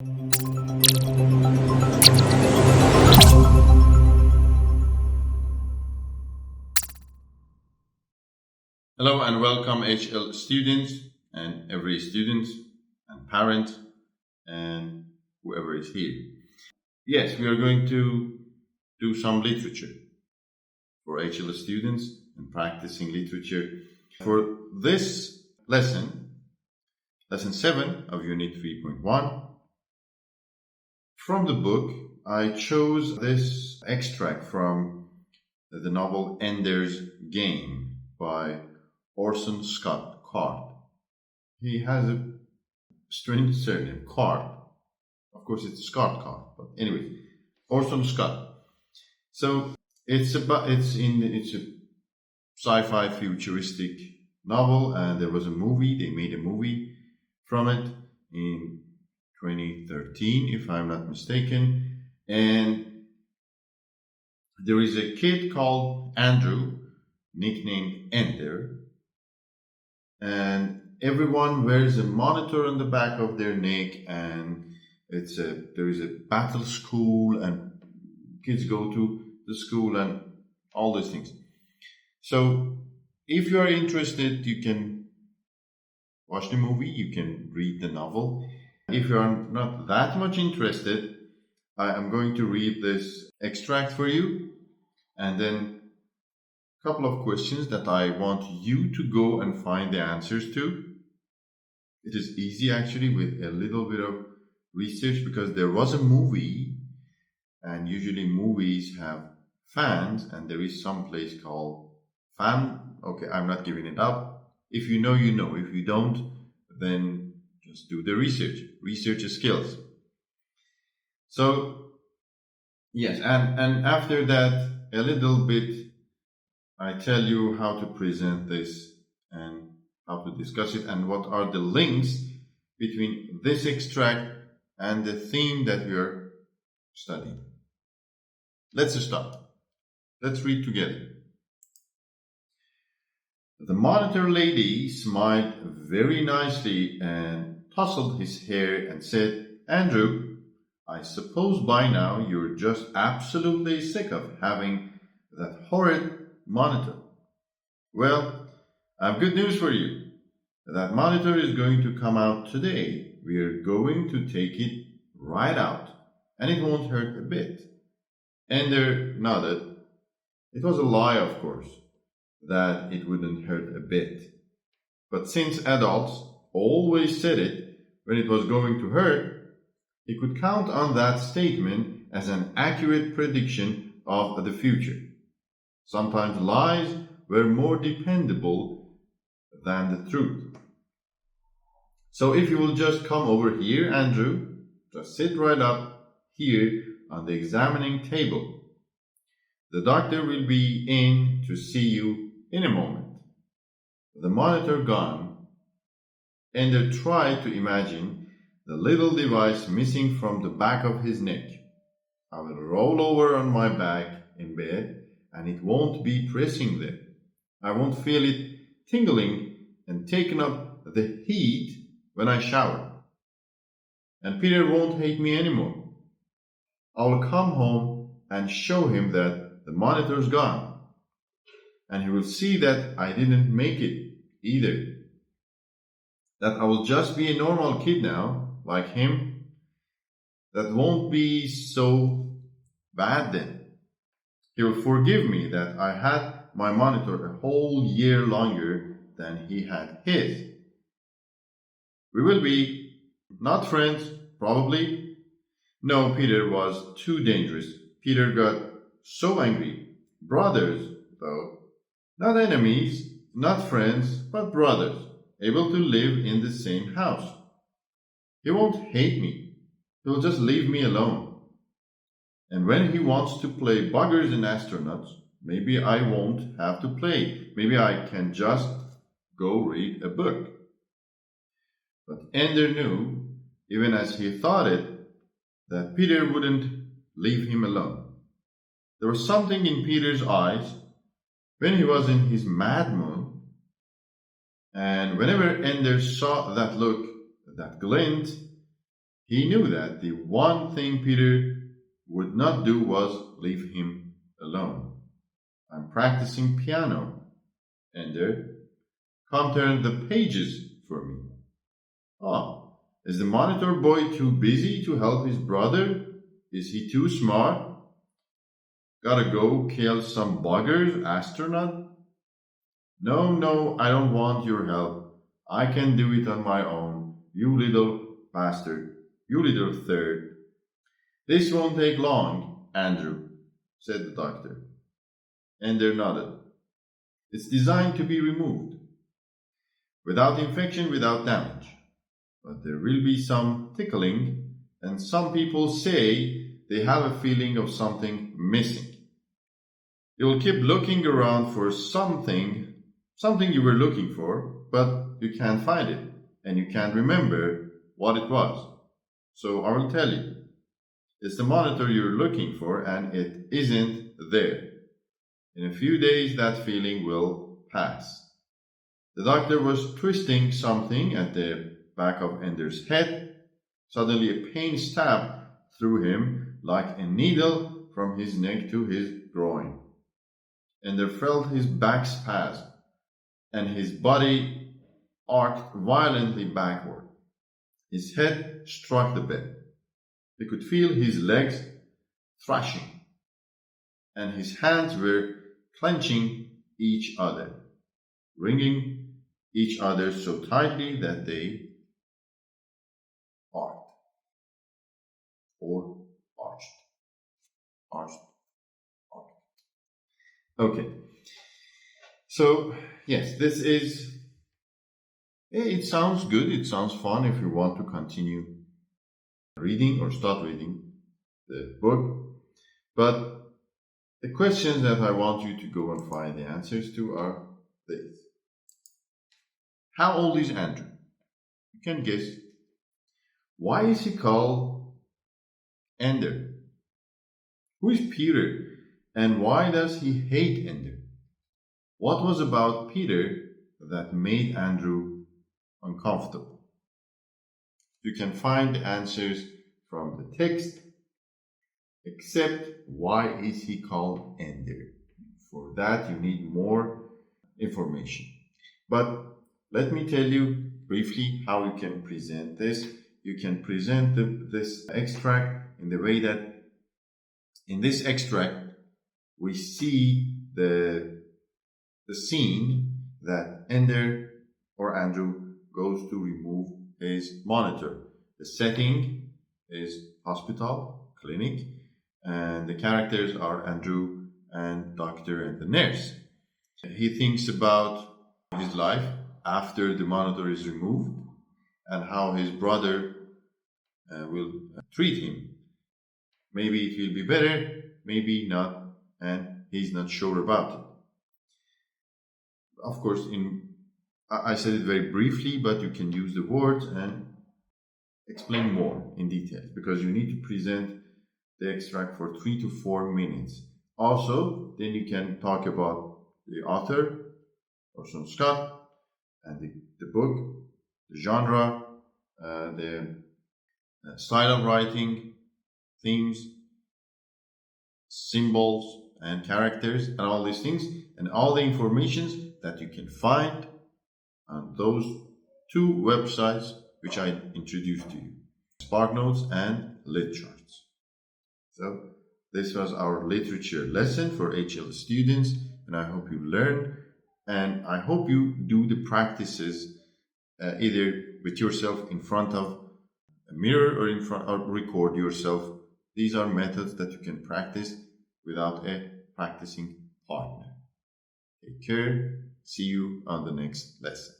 Hello and welcome HL students and every student and parent and whoever is here. Yes, we are going to do some literature for HL students and practicing literature. For this lesson 7 of Unit 3.1, from the book, I chose this extract from the novel Ender's Game by Orson Scott Card. He has a strange surname, Card. Of course, it's Scott Card, but anyway, Orson Scott. So it's a sci-fi futuristic novel, and there was a movie. They made a movie from it in 2013, if I'm not mistaken. And there is a kid called Andrew, nicknamed Ender, and everyone wears a monitor on the back of their neck, and there is a battle school, and kids go to the school and all these things. So if you are interested, you can watch the movie, you can read the novel. If you are not that much interested, I am going to read this extract for you, and then a couple of questions that I want you to go and find the answers to. It is easy actually with a little bit of research, because there was a movie, and usually movies have fans, and there is some place called fan. Okay, I'm not giving it up. If you know, you know. If you don't, then just do the research. Research skills. So, yes, and after that, a little bit, I tell you how to present this and how to discuss it, and what are the links between this extract and the theme that we are studying. Let's start. Let's read together. The monitor lady smiled very nicely and tousled his hair and said, "Andrew, I suppose by now you're just absolutely sick of having that horrid monitor. Well, I have good news for you. That monitor is going to come out today. We are going to take it right out, and it won't hurt a bit." Ender nodded. It was a lie, of course, that it wouldn't hurt a bit. But since adults always said it when it was going to hurt, he could count on that statement as an accurate prediction of the future. Sometimes lies were more dependable than the truth. So if you will just come over here, Andrew, just sit right up here on the examining table. The doctor will be in to see you in a moment. The monitor gone, Ender tried to imagine the little device missing from the back of his neck. I will roll over on my back in bed, and it won't be pressing there. I won't feel it tingling and taking up the heat when I shower. And Peter won't hate me anymore. I'll come home and show him that the monitor's gone, and he will see that I didn't make it either. That I will just be a normal kid now, like him. That won't be so bad then. He will forgive me that I had my monitor a whole year longer than he had his. We will be not friends, probably. No, Peter was too dangerous. Peter got so angry. Brothers, though. Not enemies, not friends, but brothers, able to live in the same house. He won't hate me. He'll just leave me alone. And when he wants to play buggers and astronauts, maybe I won't have to play. Maybe I can just go read a book. But Ender knew, even as he thought it, that Peter wouldn't leave him alone. There was something in Peter's eyes when he was in his mad mood, and whenever Ender saw that look, that glint, He knew that the one thing Peter would not do was leave him alone. I'm practicing piano, Ender. Come turn the pages for me. Oh, is the monitor boy too busy to help his brother? Is he too smart? Gotta go kill some buggers, astronaut? No, no, I don't want your help. I can do it on my own, you little bastard, you little third. This won't take long, Andrew, said the doctor. Ender nodded. It's designed to be removed, without infection, without damage. But there will be some tickling, and some people say they have a feeling of something missing. You'll keep looking around for something you were looking for, but you can't find it, and you can't remember what it was. So I will tell you. It's the monitor you're looking for, and it isn't there. In a few days, that feeling will pass. The doctor was twisting something at the back of Ender's head. Suddenly, a pain stabbed through him like a needle from his neck to his groin. Ender felt his back spasm, and his body arced violently backward. His head struck the bed. He could feel his legs thrashing, and his hands were clenching each other, wringing each other so tightly that they arced, or arched, arched, arched. Okay, so yes, it sounds good, it sounds fun if you want to continue reading or start reading the book, but the questions that I want you to go and find the answers to are these. How old is Andrew? You can guess. Why is he called Ender? Who is Peter, and why does he hate Ender? What was about Peter that made Andrew uncomfortable? You can find the answers from the text, except why is he called Ender? For that, you need more information. But let me tell you briefly how you can present this. You can present this extract in the way that in this extract we see the scene that Ender or Andrew goes to remove his monitor. The setting is hospital, clinic, and the characters are Andrew and doctor and the nurse. He thinks about his life after the monitor is removed and how his brother will treat him. Maybe it will be better, maybe not, and he's not sure about it. Of course, I said it very briefly, but you can use the words and explain more in detail because you need to present the extract for 3 to 4 minutes. Also, then you can talk about the author, Orson Scott, and the book, the genre, the style of writing, themes, symbols, and characters, and all these things, and all the informations that you can find on those 2 websites which I introduced to you, SparkNotes and LitCharts. So this was our literature lesson for HL students, and I hope you learned, and I hope you do the practices either with yourself in front of a mirror or in front or record yourself. These are methods that you can practice without a practicing partner. Take care. See you on the next lesson.